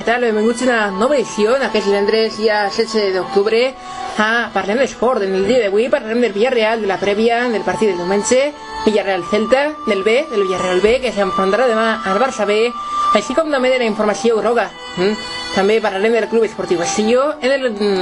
tal? Benvinguts a una nova edició, en aquest divendres, ja 16 d'octubre. Parlem d'esport. En el dia d'avui parlem del Villarreal, de la prèvia del partit del diumenge, Villarreal-Celta, del Villarreal B, que s'enfrontarà demà al Barça B, així com també de la informació groga. També parlarem del Club Esportiu Basillo, en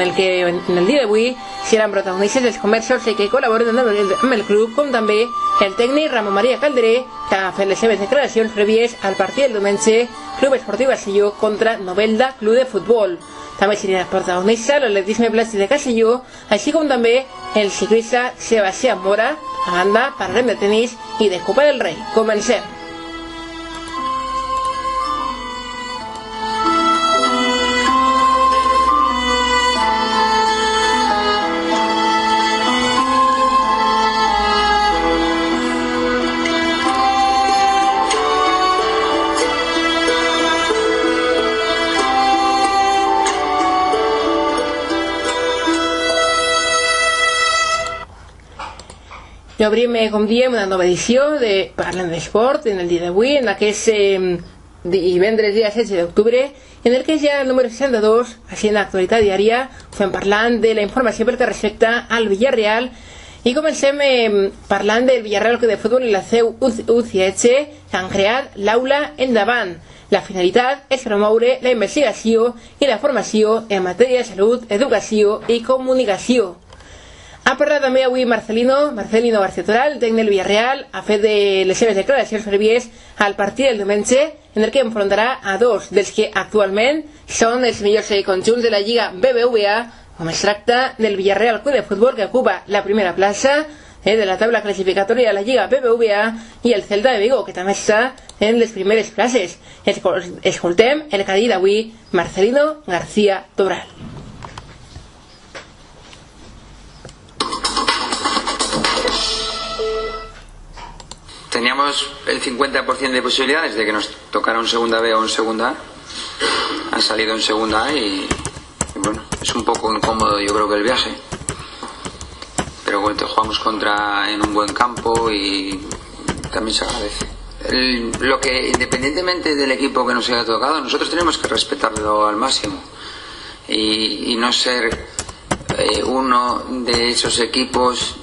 el que en el dia d'avui seran protagonistes dels comerços que col·laboren amb el club, com també el tècnic Ramon Maria Calderé, que ha fet les seves declaracions prèvies al partit del diumenge Club Esportiu Basillo contra Novelda Club de Futbol. També seria protagonista l'atletisme plàstic de Castelló, així com també el ciclista Sebastián Mora. A banda, parlarem de tenis i de Copa del Rei. Comencem. I obrim, com diem, una nova edició de Parlem d'Esport en el dia d'avui, en aquest divendres dia 16 d'octubre, en el que ja el número 62, així en l'actualitat diària, fem parlant de la informació pel que respecta al Villarreal, i comencem parlant del Villarreal Club de Futbol i la seu UCH, que han creat l'Aula Endavant. La finalitat és promoure la investigació i la formació en matèria de salut, educació i comunicació. Ha parlat també avui Marcelino García Toral, el tècnic del Villarreal, ha fet les seves declaracions prèvies al partit del diumenge, en el que enfrontarà a dos dels que actualment són els millors conjunts de la Lliga BBVA, com es tracta del Villarreal Club de Futbol, que ocupa la primera plaça de la taula classificatòria de la Lliga BBVA, i el Celta de Vigo, que també està en les primeres places. Escoltem el que ha dit avui Marcelino García Toral. Teníamos el 50% de posibilidades de que nos tocara un segunda B o un segunda A. Han salido en segunda A y bueno, es un poco incómodo yo creo que el viaje. Pero bueno, te jugamos en un buen campo y también se agradece. Lo que, independientemente del equipo que nos haya tocado, nosotros tenemos que respetarlo al máximo y no ser uno de esos equipos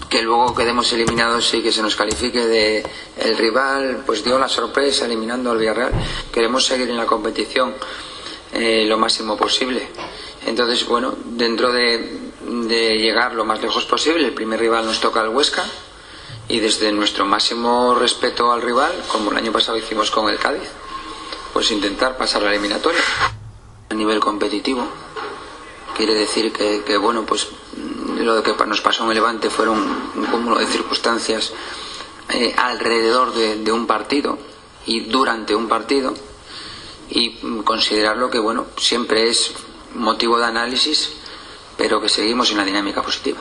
que luego quedemos eliminados y que se nos califique de el rival pues dio la sorpresa eliminando al Villarreal. Queremos seguir en la competición lo máximo posible. Entonces, bueno, dentro de llegar lo más lejos posible, el primer rival nos toca al Huesca, y desde nuestro máximo respeto al rival, como el año pasado hicimos con el Cádiz, pues intentar pasar la eliminatoria. A nivel competitivo quiere decir que bueno, pues lo que nos pasó en el Levante fueron un cúmulo de circunstancias alrededor de un partido y durante un partido, y considerarlo que bueno, siempre es motivo de análisis, pero que seguimos en la dinámica positiva.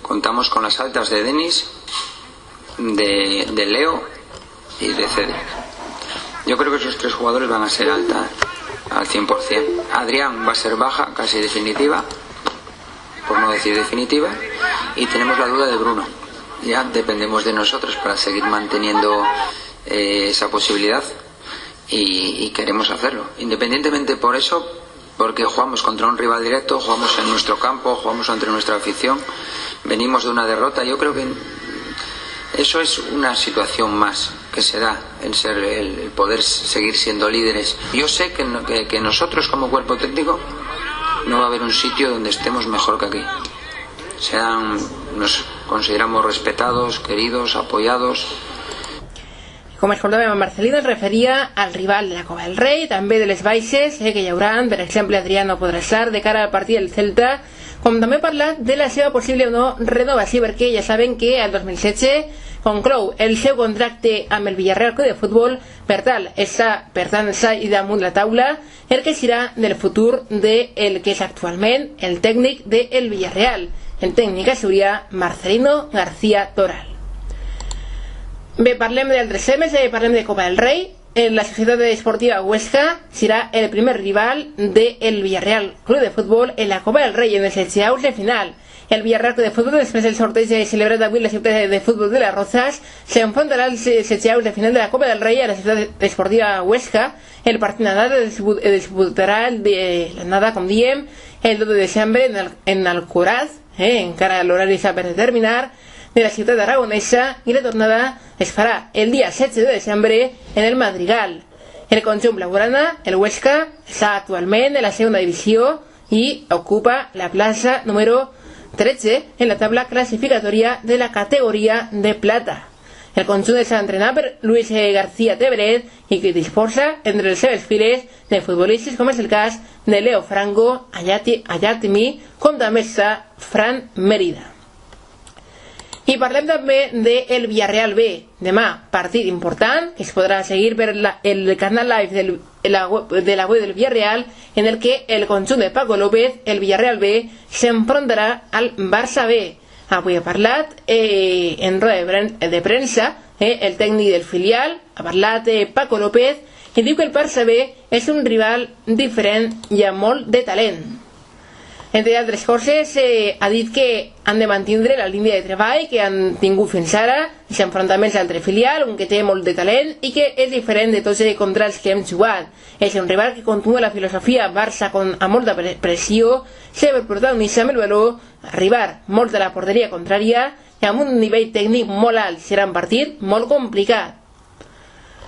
Contamos con las altas de Denis, de Leo y de Cedric. Yo creo que esos tres jugadores van a ser alta al 100%. Adrián va a ser baja, casi definitiva, por no decir definitiva, y tenemos la duda de Bruno. Ya dependemos de nosotros para seguir manteniendo esa posibilidad y queremos hacerlo. Independientemente por eso, porque jugamos contra un rival directo, jugamos en nuestro campo, jugamos ante nuestra afición, venimos de una derrota. Yo creo que eso es una situación más que se da, el poder seguir siendo líderes. Yo sé que nosotros como cuerpo técnico no va a haber un sitio donde estemos mejor que aquí. Nos consideramos respetados, queridos, apoyados. Com escoltàvem, Marcelino es referia al rival de la Copa del Rei, també de les baixes que hi haurà. Per exemple, Adrián no podrà estar de cara al partit del Celta, com també ha parlat de la seva possible o no renovació, perquè ja saben que el 2016 conclou el seu contracte amb el Villarreal Club de Futbol. Per tant, està i damunt la taula el que serà del futur del que és actualment el tècnic del Villarreal, el tècnic asturià Marcelino García Toral. Bé, parlem d'altres temes, parlem de Copa del Rei. la Sociedad Esportiva Huesca será el primer rival del Villarreal Club de Fútbol en la Copa del Rey en el 16 de final. El Villarreal Club de Fútbol, després del sorteig celebrat avui en la ciutat de futbol de les Rozas, s'enfrontarà als 16 de final de la Copa del Rei a la Societat Esportiva Huesca. El partit d'anada es disputarà l'anada, com diem, el 2 de desembre en Alcoraz, encara l'horari està per determinar, de la ciutat aragonesa, i la tornada es farà el dia 16 de desembre en el Madrigal. El conjunt blaugrana, el Huesca, està actualment en la segona divisió i ocupa la plaça número 13 en la tabla clasificatoria de la categoria de plata. El conjunt està entrenat per Luis García Tebret i que disposa entre les seves files de futbolistes com és el cas de Leo Franco, Ayatimi, com també està Fran Mérida. I parlem també del Villarreal B. Demà, partit important que es podrà seguir per el canal live de la web del Villarreal, en el que el conjunt de Paco López, el Villarreal B, s'enfrontarà al Barça B. Avui ha parlat en roda de premsa el tècnic del filial, ha parlat Paco López, i diu que el Barça B és un rival diferent i amb molt de talent. Entre altres coses, ha dit que han de mantindre la línia de treball que han tingut fins ara, els enfrontaments d'altre filial, un que té molt de talent i que és diferent de tots els contra els que hem jugat. És un rival que continua la filosofia Barça amb molta pressió, sempre protagonista amb el valor, arribar molt a la porteria contrària i amb un nivell tècnic molt alt. Serà un partit molt complicat.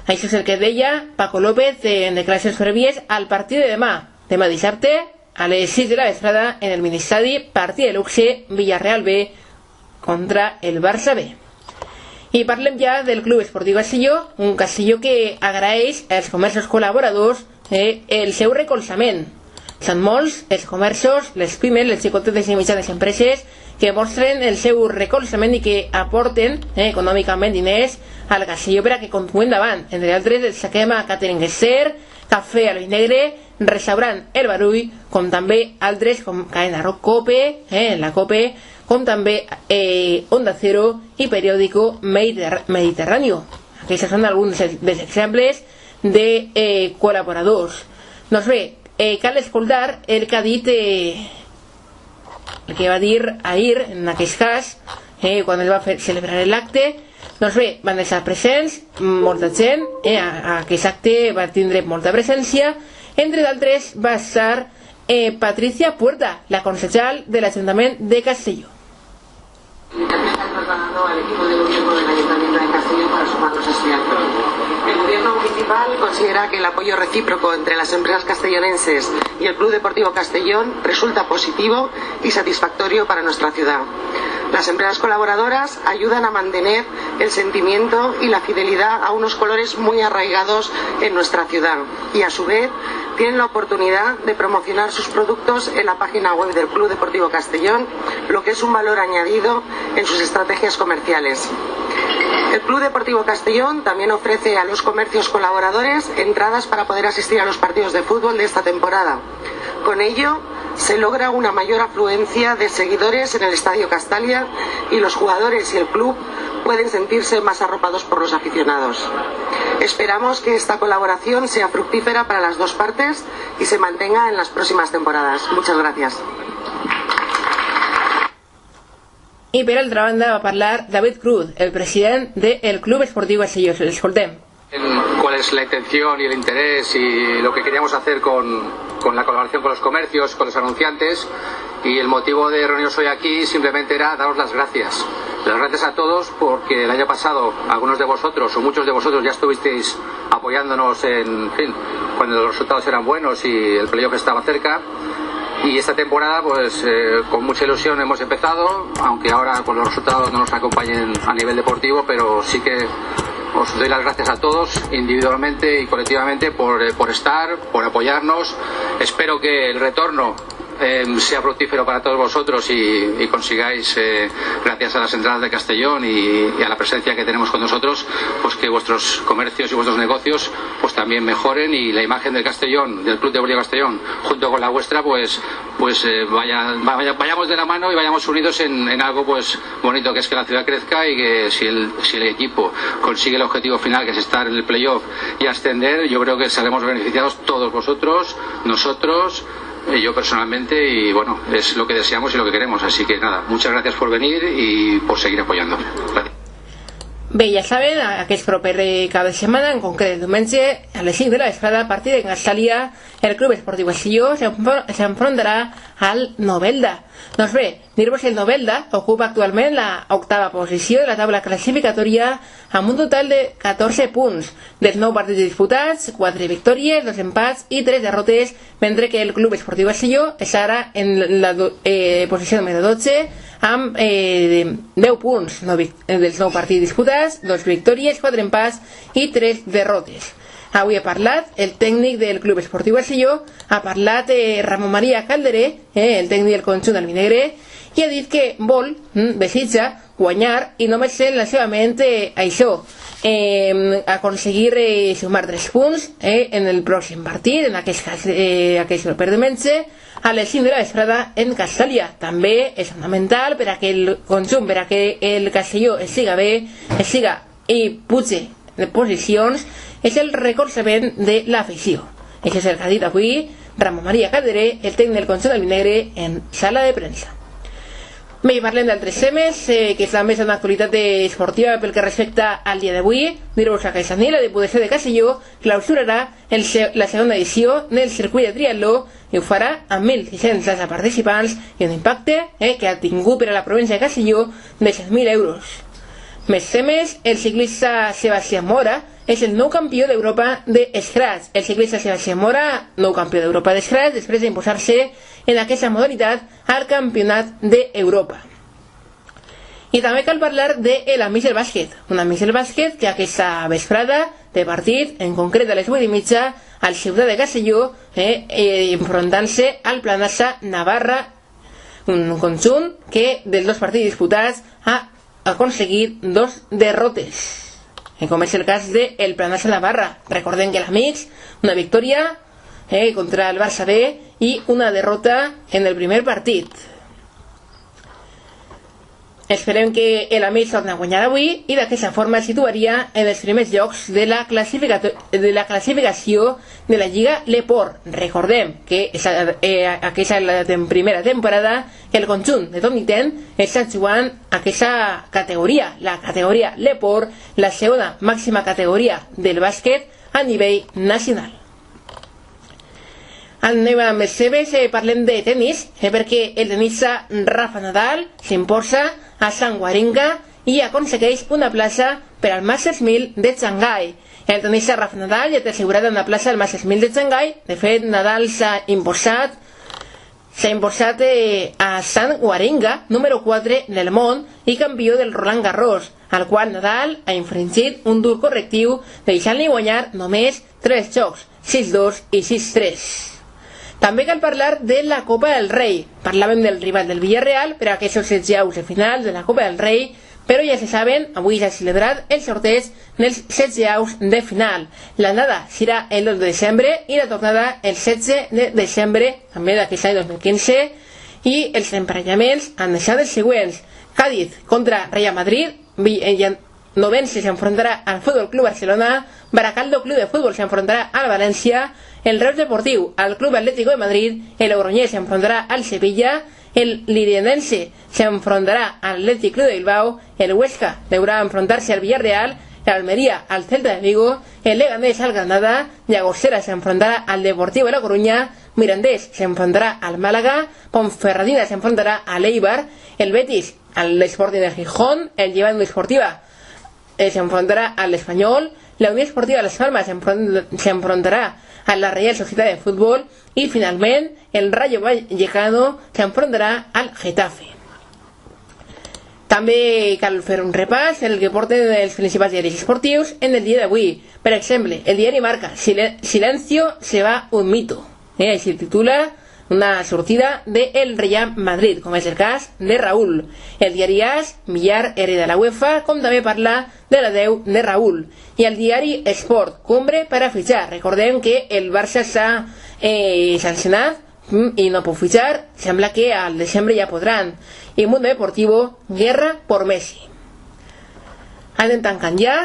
Això és el que deia Paco López en declaracions prèvies al partit de demà dissabte, a les 6 de la vesprada en el Ministadi, partit de luxe Villarreal B contra el Barça B. I parlem ja del Club Esportiu Castelló, un Castelló que agraeix als comerços col·laboradors el seu recolzament. Són molts els comerços, les pimes, les xicotetes i mitjanes empreses que mostren el seu recolzament i que aporten econòmicament diners al Castelló per a que continuem davant. Entre altres, destaquem a Catering Ester, Cafè a l'Ull Negre, Restaurant El Barull, com també altres com Cadena Rock Cope, la Cope, com també Onda Cero i Periódico Mediterráneo. Aquests són alguns dels exemples de col·laboradors. Doncs bé, cal escoltar el que ha dit el que va dir ahir, en aquest cas, quan es va celebrar l'acte. Doncs bé, van estar presents molta gent, aquest acte va tindre molta presència. Entre d'altres va estar Patricia Puerta, la concejal del Ayuntament de Castelló. Al equipo de gobierno del Ayuntamiento de Castelló para sumarnos a este acto. El gobierno municipal considera que el apoyo recíproco entre las empresas castellonenses y el Club Deportivo Castellón resulta positivo y satisfactorio para nuestra ciudad. Las empresas colaboradoras ayudan a mantener el sentimiento y la fidelidad a unos colores muy arraigados en nuestra ciudad y a su vez tienen la oportunidad de promocionar sus productos en la página web del Club Deportivo Castellón, lo que es un valor añadido en sus estrategias comerciales. El Club Deportivo Castellón también ofrece a los comercios colaboradores entradas para poder asistir a los partidos de fútbol de esta temporada. Con ello se logra una mayor afluencia de seguidores en el Estadio Castalia y los jugadores y el club pueden sentirse más arropados por los aficionados. Esperamos que esta colaboración sea fructífera para las dos partes y se mantenga en las próximas temporadas. Muchas gracias. I per altra banda va parlar David Cruz, el president del Club Esportiu Castelló. L'escoltem. ¿Cuál es la intención y el interés y lo que queríamos hacer con la colaboración con los comercios, con los anunciantes? Y el motivo de reunirnos hoy aquí simplemente era daros las gracias. Las gracias a todos porque el año pasado algunos de vosotros o muchos de vosotros ya estuvisteis apoyándonos en fin, cuando los resultados eran buenos y el playoff estaba cerca. Y esta temporada pues con mucha ilusión hemos empezado, aunque ahora pues, los resultados no nos acompañen a nivel deportivo, pero sí que os doy las gracias a todos individualmente y colectivamente por estar, por apoyarnos. Espero que el retorno sea fructífero para todos vosotros y consigáis, gracias a las entradas de Castellón y a la presencia que tenemos con nosotros, pues que vuestros comercios y vuestros negocios pues también mejoren y la imagen del Castellón, del Club Deportivo Castellón, junto con la vuestra, vayamos de la mano y vayamos unidos en algo pues bonito, que es que la ciudad crezca, y que si el equipo consigue el objetivo final, que es estar en el playoff y ascender, yo creo que saldremos beneficiados todos vosotros, nosotros, yo personalmente, y bueno, es lo que deseamos y lo que queremos. Así que nada, muchas gracias por venir y por seguir apoyando. Gracias. Bé, ja saben, aquest proper cada setmana, en concret el diumenge, a les 5 de la vesprada, a partir de Castellia, el Club Esportiu Castelló s'enfrontarà al Novelda. Doncs bé, dir-vos que el Novelda ocupa actualment la 8ª posició de la taula classificatòria amb un total de 14 punts. Dels 9 partits disputats, 4 victòries, 2 empats i 3 derrotes, mentre que el Club Esportiu Castelló està ara en la posició número 12 amb 10 punts dels 9 partits disputats, 2 victòries, 4 empats i 3 derrotes. Avui ha parlat el tècnic del Club Esportiu Castelló, ha parlat Ramon Maria Calderé, el tècnic del conjunt albinegre, i ha dit que vol, desitja guanyar, i només té en la seva ment això, aconseguir sumar 3 punts en el pròxim partit, en aquest cas aquest proper diumenge, a les 5 de la vesprada en Castellia. També és fonamental per a que el conjunt, per a que el Castelló estiga bé, estiga i puge de posicions, és el recolzament de l'afició. Això és el que ha dit avui Ramon Maria Calderé, el tècnic del conjunt albinegre, en sala de premsa. Bé, i parlem d'altres temes, que també és una actualitat esportiva pel que respecta al dia d'avui. Dir-vos que aquesta nit la Diputació de Castelló clausurarà la segona edició del circuit de triatló i ho farà amb 1.600 participants i un impacte que ha tingut per a la província de Castelló de 100.000 euros. Més temes, el ciclista Sebastián Mora és el nou campió d'Europa de Scratch. El ciclista Sebastián Mora, nou campió d'Europa de Scratch, després d'imposar-se en aquesta modalitat al Campionat d'Europa. I també cal parlar de l'Amics del Bàsquet. Un Amics del Bàsquet que aquesta vesprada de partit, en concret a les 8:30, al Ciutat de Castelló, enfrontant-se al Planassa Navarra, un conjunt que dels 2 partits disputats ha aconseguit 2 derrotes, com és el cas del Planassa Navarra. Recordem que l'Amics, una victòria contra el Barça B i una derrota en el primer partit. Esperem que l'Amics torni a guanyar avui i d'aquesta forma es situaria en els primers llocs de la classificació de la Lliga Leport. Recordem que aquesta és la primera temporada que el conjunt de Toni Ten està jugant aquesta categoria, la categoria Leport, la segona màxima categoria del bàsquet a nivell nacional. Anem amb els seves, parlem de tenis, perquè el tenista Rafa Nadal s'imposa a Sant Waringa i aconsegueix una plaça per al Masters 1000 de Xangai. El tenista Rafa Nadal ja té assegurada una plaça al Masters 1000 de Xangai. De fet, Nadal s'ha imposat a Sant Waringa, número 4 del món i campió del Roland Garros, al qual Nadal ha infringit un dur correctiu deixant-li guanyar només 3 jocs, 6-2 i 6-3. També cal parlar de la Copa del Rei. Parlàvem del rival del Villarreal per a aquests 16 jaus de final de la Copa del Rei, però ja se saben, avui s'ha celebrat el sorteig dels 16 jaus de final. L'anada serà el 2 de desembre i la tornada el 16 de desembre, també d'aquest any 2015, i els emparellaments han deixat els següents. Cádiz contra Real Madrid, Novense s'enfrontarà al Fútbol Club Barcelona, Baracaldo Club de Fútbol s'enfrontarà al València, el Reus Deportiu al Club Atlético de Madrid, el Logroñés s'enfrontarà al Sevilla, el Lirianense s'enfrontarà al Athletic Club de Bilbao, el Huesca deurà enfrontar-se al Villarreal, el Almería al Celta de Vigo, el Leganés al Granada, Llagostera s'enfrontarà al Deportivo de La Coruña, Mirandés s'enfrontarà al Málaga, Ponferradina s'enfrontarà al Eibar, el Betis al Sporting de Gijón, el Llevant Esportiva s'enfrontarà al Espanyol, la Unió Esportiva Las Palmas s'enfrontarà a la Real Sociedad de Fútbol i finalment el Rayo Vallecano s'enfrontarà al Getafe. També cal fer un repàs el que porten els principals diaris esportius en el dia d'avui. Per exemple, el diari Marca, Silencio se va un mito. Així el titula una sortida del Real Madrid, com és el cas de Raúl. El diari AS, Millar hereda la UEFA, com també parla de l'adeu de Raúl. I el diari Esport, cumbre per a fitxar. Recordem que el Barça s'ha sancionat i no pot fitxar, sembla que al desembre ja podran. I Mundo Deportivo, guerra por Messi. Anem tancant ja,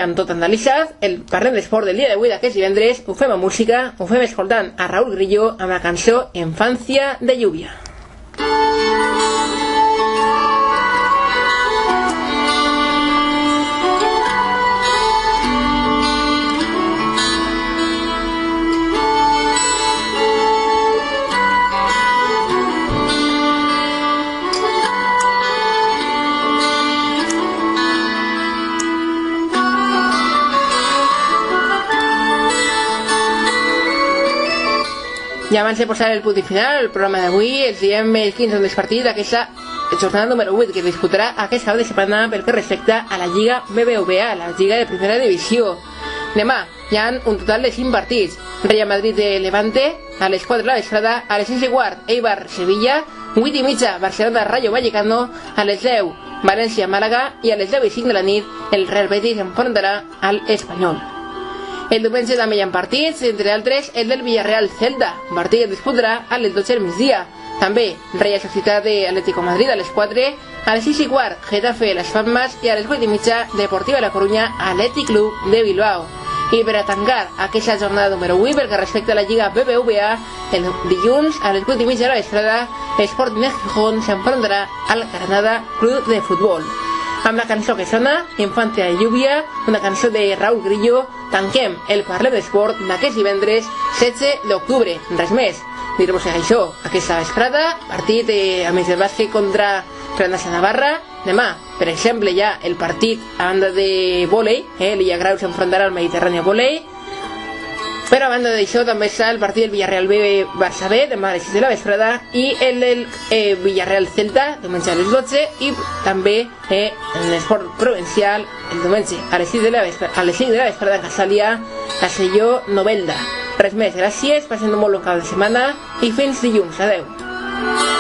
amb tot analitzat, el parlem d'esport del dia d'avui d'aquest divendres. Ho fem amb música, ho fem escoltant a Raúl Grillo amb la cançó Infancia de Lluvia. I abans de posar el punt final al programa d'avui, els diem quins són els partits d'aquesta jornada número 8 que es disputarà aquest cap de setmana pel que respecta a la Lliga BBVA, la Lliga de Primera Divisió. Demà hi ha un total de 5 partits. Real Madrid de Levante, a les 4 de la vesprada, a les 6:15 Eibar Sevilla, 8:30 Barcelona Rayo Vallecano, a les 10 València Màlaga i a les 10:05 de la nit el Real Betis enfrontarà al Espanyol. El diumenge també hi ha partits, entre altres el del Villarreal Celta, partit que es disputarà a les 12 del migdia. També Real Societat de Atlético Madrid a les 4, a les 6:15 Getafe Las Palmas i a les 8:30 Deportiva La Coruña Athletic Club de Bilbao. I per a tancar aquesta jornada número 8 pel que respecta a la Lliga BBVA, el dilluns a les 8:30 de la vesprada Sporting de Gijón s'enfrontarà al Granada Club de Futbol. Amb la cançó que sona, Infancia de Lluvia, una cançó de Raúl Grillo, tanquem el Parlem d'Esport d'aquest divendres 16 d'octubre. Res més, dir-vos això, aquesta vesprada, partit a més del bàsquet contra Granada Navarra. Demà, per exemple, hi ha el partit a banda de vòlei, l'Illa Grau s'enfrontarà al Mediterrani vòlei. Però a banda d'això també està el partit del Villarreal B Barça B, demà a les 6 de la vesprada, i el del Villarreal Celta, diumenge a les 12, i també en l'esport provincial, el diumenge a les 5 de la vesprada en Casàlia, Castelló Novelda. Res més, gràcies, passem un molt bon cap de setmana i fins dilluns. Adeu.